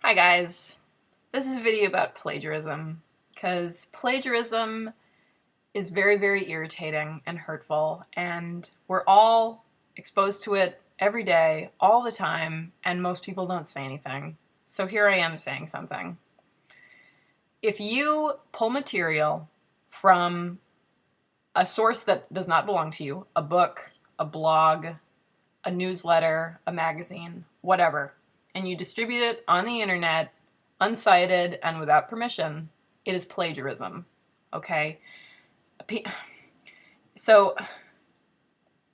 Hi guys, this is a video about plagiarism, because plagiarism is very, very irritating and hurtful, and we're all exposed to it every day, all the time, and most people don't say anything. So here I am saying something. If you pull material from a source that does not belong to you, a book, a blog, a newsletter, a magazine, whatever, and you distribute it on the internet, uncited and without permission, it is plagiarism, okay? So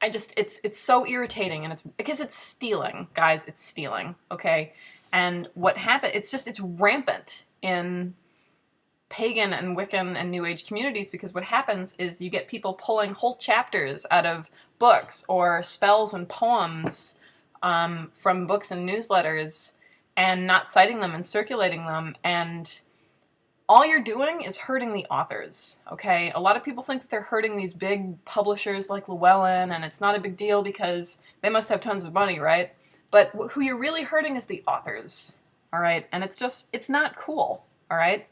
it's so irritating, and it's because it's stealing, guys. It's stealing, okay? And what happened? It's rampant in pagan and Wiccan and New Age communities, because what happens is you get people pulling whole chapters out of books or spells and poems from books and newsletters and not citing them and circulating them, and all you're doing is hurting the authors, okay? A lot of people think that they're hurting these big publishers like Llewellyn, and it's not a big deal because they must have tons of money, right? But who you're really hurting is the authors, all right? And it's not cool, all right?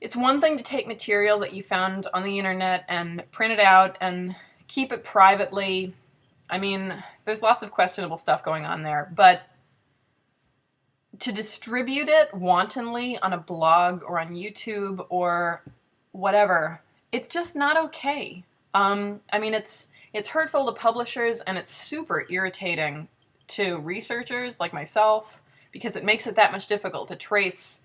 It's one thing to take material that you found on the internet and print it out and keep it privately. I mean, there's lots of questionable stuff going on there, but to distribute it wantonly on a blog or on YouTube or whatever, it's just not okay. I mean, it's hurtful to publishers, and it's super irritating to researchers like myself, because it makes it that much difficult to trace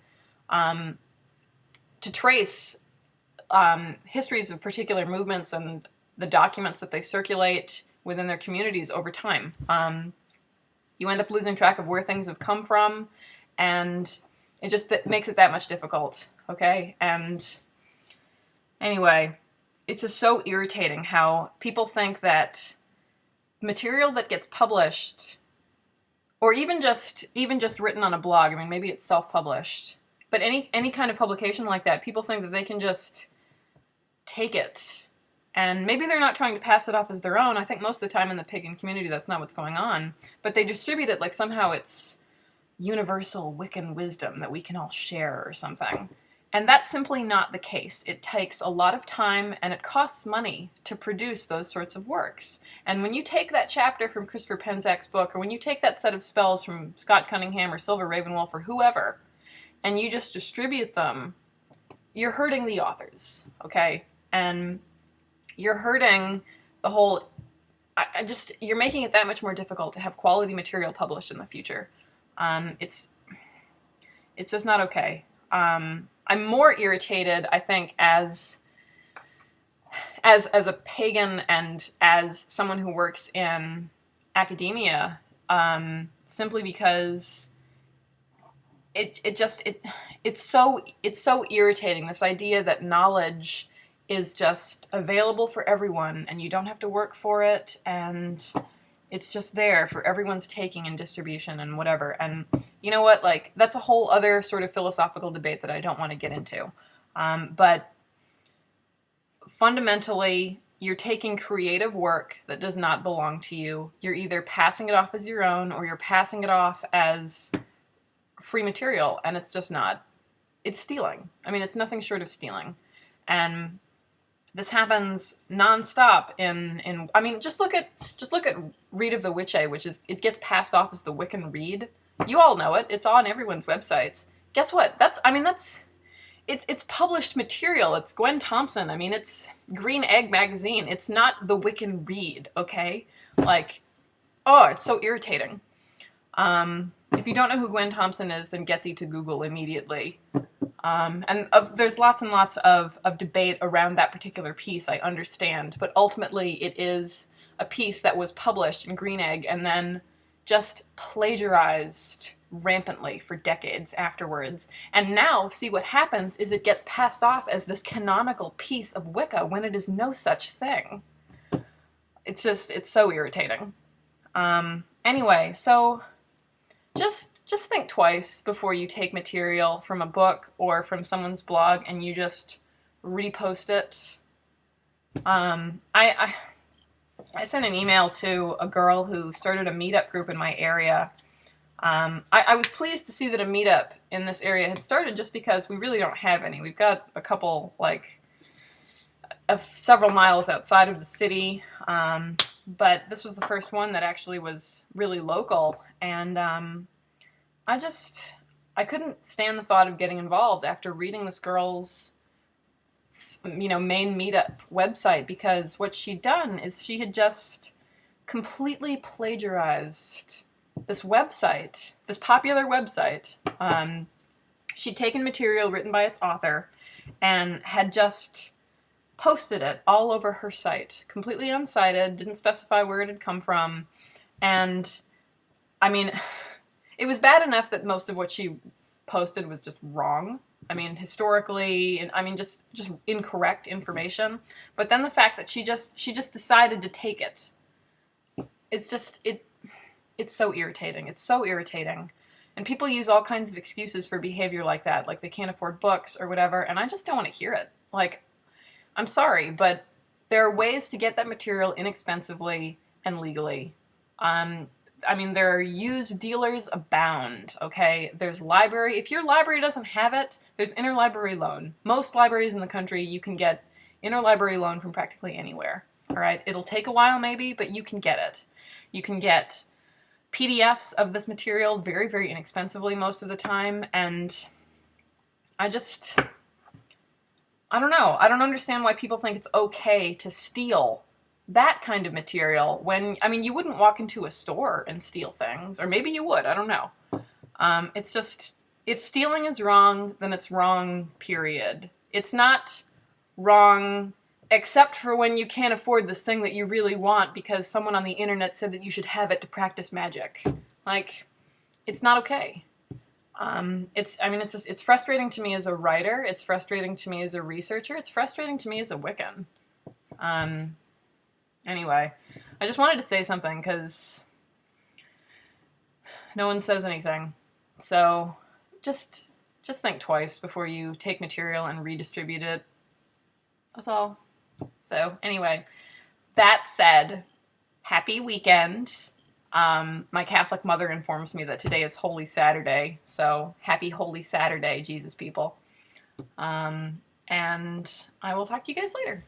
histories of particular movements and the documents that they circulate within their communities over time. You end up losing track of where things have come from, and it just makes it that much difficult, okay? And anyway, it's just so irritating how people think that material that gets published, or even just written on a blog, I mean, maybe it's self-published, but any kind of publication like that, people think that they can just take it, and maybe they're not trying to pass it off as their own. I think most of the time in the pagan community that's not what's going on, but they distribute it like somehow it's universal Wiccan wisdom that we can all share or something. And that's simply not the case. It takes a lot of time, and it costs money to produce those sorts of works. And when you take that chapter from Christopher Penzak's book, or when you take that set of spells from Scott Cunningham or Silver Ravenwolf or whoever, and you just distribute them, you're hurting the authors, okay? And you're hurting the whole, you're making it that much more difficult to have quality material published in the future. It's just not okay. I'm more irritated, I think, as a pagan and as someone who works in academia, simply because it's so irritating, this idea that knowledge is just available for everyone and you don't have to work for it, and it's just there for everyone's taking and distribution and whatever. And you know what, like, that's a whole other sort of philosophical debate that I don't want to get into. But fundamentally, you're taking creative work that does not belong to you. You're either passing it off as your own, or you're passing it off as free material, and it's just not. It's stealing. I mean, it's nothing short of stealing. And this happens nonstop in I mean, just look at Read of the Witche, which is, it gets passed off as the Wiccan Read. You all know it. It's on everyone's websites. Guess what? It's published material. It's Gwen Thompson. I mean, it's Green Egg magazine. It's not the Wiccan Read, okay? Like, oh, it's so irritating. If you don't know who Gwen Thompson is, then get thee to Google immediately. There's lots and lots of debate around that particular piece, I understand, but ultimately it is a piece that was published in Green Egg and then just plagiarized rampantly for decades afterwards. And now, see, what happens is it gets passed off as this canonical piece of Wicca when it is no such thing. It's so irritating. Anyway, so just think twice before you take material from a book or from someone's blog and you just repost it. I sent an email to a girl who started a meetup group in my area I was pleased to see that a meetup in this area had started, just because we really don't have any. We've got a couple, like, several miles outside of the city, but this was the first one that actually was really local, and I couldn't stand the thought of getting involved after reading this girl's main meetup website, because what she'd done is she had just completely plagiarized this website, this popular website. She'd taken material written by its author and had just posted it all over her site, completely unsighted, didn't specify where it had come from, and I mean, it was bad enough that most of what she posted was just wrong. I mean, historically, and I mean, just incorrect information. But then the fact that she just decided to take it, it's so irritating. It's so irritating. And people use all kinds of excuses for behavior like that, like they can't afford books or whatever, and I just don't want to hear it. Like, I'm sorry, but there are ways to get that material inexpensively and legally. I mean, there are used dealers abound, okay? There's library. If your library doesn't have it, there's interlibrary loan. Most libraries in the country, you can get interlibrary loan from practically anywhere, all right? It'll take a while maybe, but you can get it. You can get PDFs of this material very, very inexpensively most of the time, and I don't know. I don't understand why people think it's okay to steal that kind of material when, I mean, you wouldn't walk into a store and steal things, or maybe you would, I don't know. It's just, if stealing is wrong, then it's wrong, period. It's not wrong except for when you can't afford this thing that you really want because someone on the internet said that you should have it to practice magic. Like, it's not okay. It's frustrating to me as a writer, it's frustrating to me as a researcher, it's frustrating to me as a Wiccan. Anyway, I just wanted to say something because no one says anything. So just think twice before you take material and redistribute it. That's all. So anyway, that said, happy weekend. My Catholic mother informs me that today is Holy Saturday, so happy Holy Saturday, Jesus people. And I will talk to you guys later.